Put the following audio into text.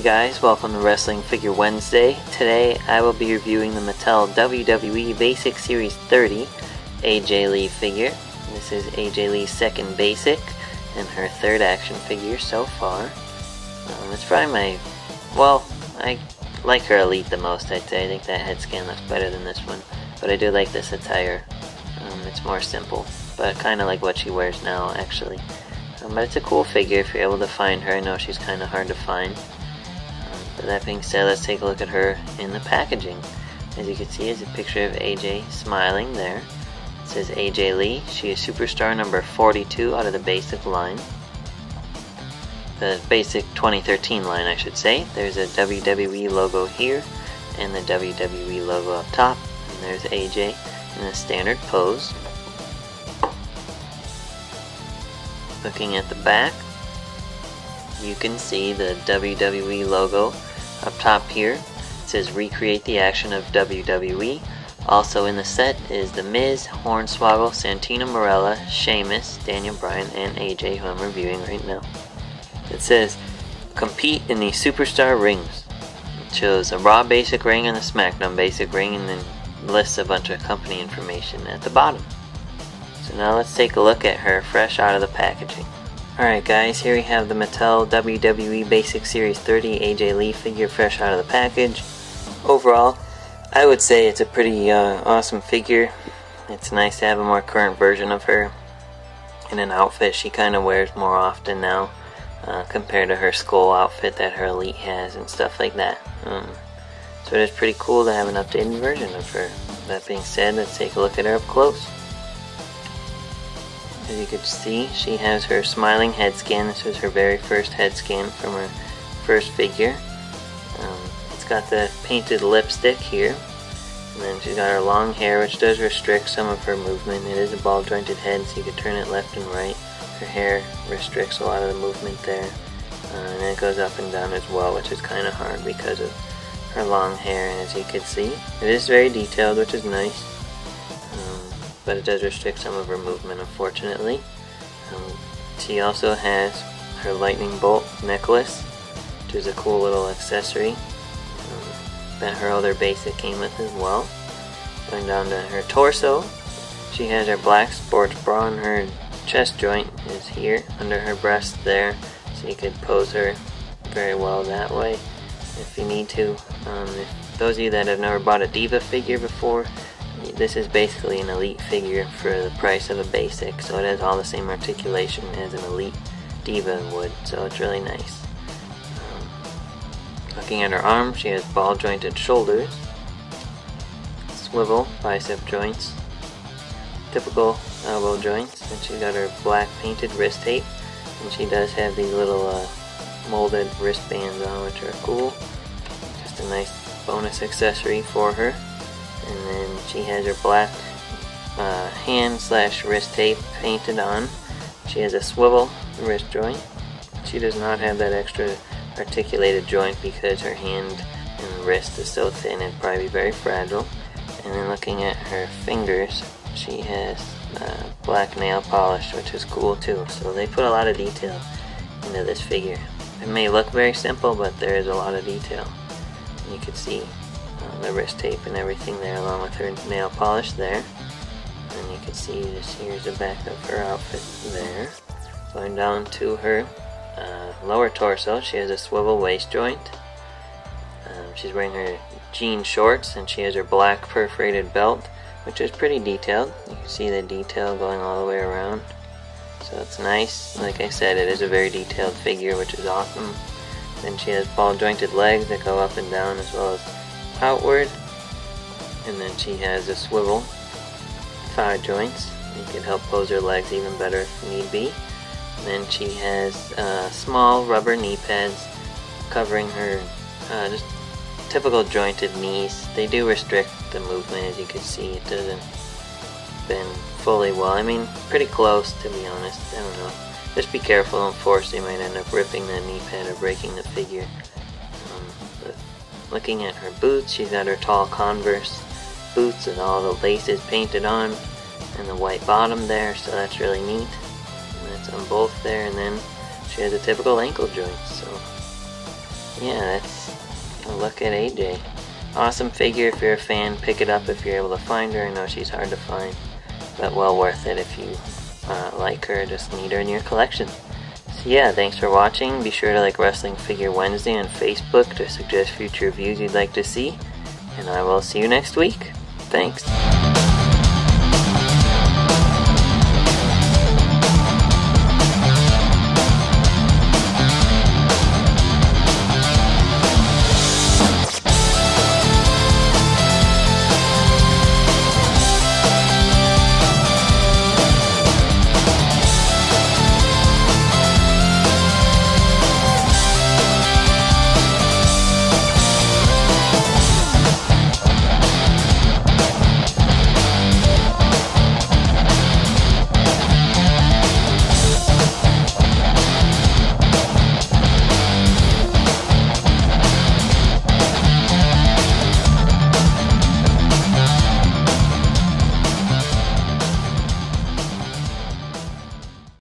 Hey guys, welcome to Wrestling Figure Wednesday. Today I will be reviewing the Mattel WWE Basic Series 30 AJ Lee figure. This is AJ Lee's second basic and her third action figure so far. It's probably I like her Elite the most, I'd say. I think that head scan looks better than this one, but I do like this attire. It's more simple, but kind of like what she wears now actually. But it's a cool figure if you're able to find her. I know she's kind of hard to find. But that being said, let's take a look at her in the packaging. As you can see, is a picture of AJ smiling there. It says AJ Lee. She is superstar number 42 out of the basic line. The basic 2013 line, I should say. There's a WWE logo here and the WWE logo up top. And there's AJ in a standard pose. Looking at the back, you can see the WWE logo up top here. It says recreate the action of WWE. Also in the set is The Miz, Hornswoggle, Santino Marella, Sheamus, Daniel Bryan, and AJ, who I'm reviewing right now. It says compete in the Superstar rings. It shows a Raw basic ring and a SmackDown basic ring, and then lists a bunch of company information at the bottom. So now let's take a look at her fresh out of the packaging. Alright guys, here we have the Mattel WWE Basic Series 30 AJ Lee figure fresh out of the package. Overall, I would say it's a pretty awesome figure. It's nice to have a more current version of her in an outfit she kind of wears more often now, compared to her skull outfit that her Elite has and stuff like that. So it is pretty cool to have an updated version of her. That being said, let's take a look at her up close. As you can see, she has her smiling head scan. This was her very first head scan from her first figure. It's got the painted lipstick here. And then she's got her long hair, which does restrict some of her movement. It is a ball jointed head, so you can turn it left and right. Her hair restricts a lot of the movement there. And then it goes up and down as well, which is kind of hard because of her long hair. And as you can see, it is very detailed, which is nice. But it does restrict some of her movement, unfortunately. She also has her lightning bolt necklace, which is a cool little accessory that her other basic came with as well. Going down to her torso, she has her black sports bra, and her chest joint is here under her breast there, so you could pose her very well that way if you need to. If those of you that have never bought a Diva figure before, this is basically an Elite figure for the price of a basic, so it has all the same articulation as an Elite Diva would, so it's really nice. Looking at her arms, she has ball jointed shoulders, swivel bicep joints, typical elbow joints, and she's got her black painted wrist tape, and she does have these little molded wristbands on, which are cool. Just a nice bonus accessory for her. And then she has her black hand/wrist tape painted on. She has a swivel wrist joint. She does not have that extra articulated joint because her hand and wrist is so thin it'd probably be very fragile. And then looking at her fingers, she has black nail polish, which is cool too. So they put a lot of detail into this figure. It may look very simple, but there is a lot of detail. You can see the wrist tape and everything there, along with her nail polish there. And you can see just here's the back of her outfit there. Going down to her lower torso, she has a swivel waist joint. She's wearing her jean shorts, and she has her black perforated belt, which is pretty detailed. You can see the detail going all the way around, so it's nice. Like I said, it is a very detailed figure, which is awesome. Then she has ball jointed legs that go up and down as well as outward, and then she has a swivel thigh joints. You can help pose her legs even better if need be. And then she has small rubber knee pads covering her just typical jointed knees. They do restrict the movement, as you can see. It doesn't bend fully well. I mean, pretty close, to be honest. I don't know. Just be careful, don't force. They might end up ripping the knee pad or breaking the figure. Looking at her boots, she's got her tall Converse boots and all the laces painted on, and the white bottom there, so that's really neat. And that's on both there, and then she has a typical ankle joint, so yeah, that's a look at AJ. Awesome figure. If you're a fan, pick it up if you're able to find her. I know she's hard to find, but well worth it if you like her, just need her in your collection. So yeah, thanks for watching. Be sure to like Wrestling Figure Wednesday on Facebook to suggest future reviews you'd like to see, and I will see you next week. Thanks.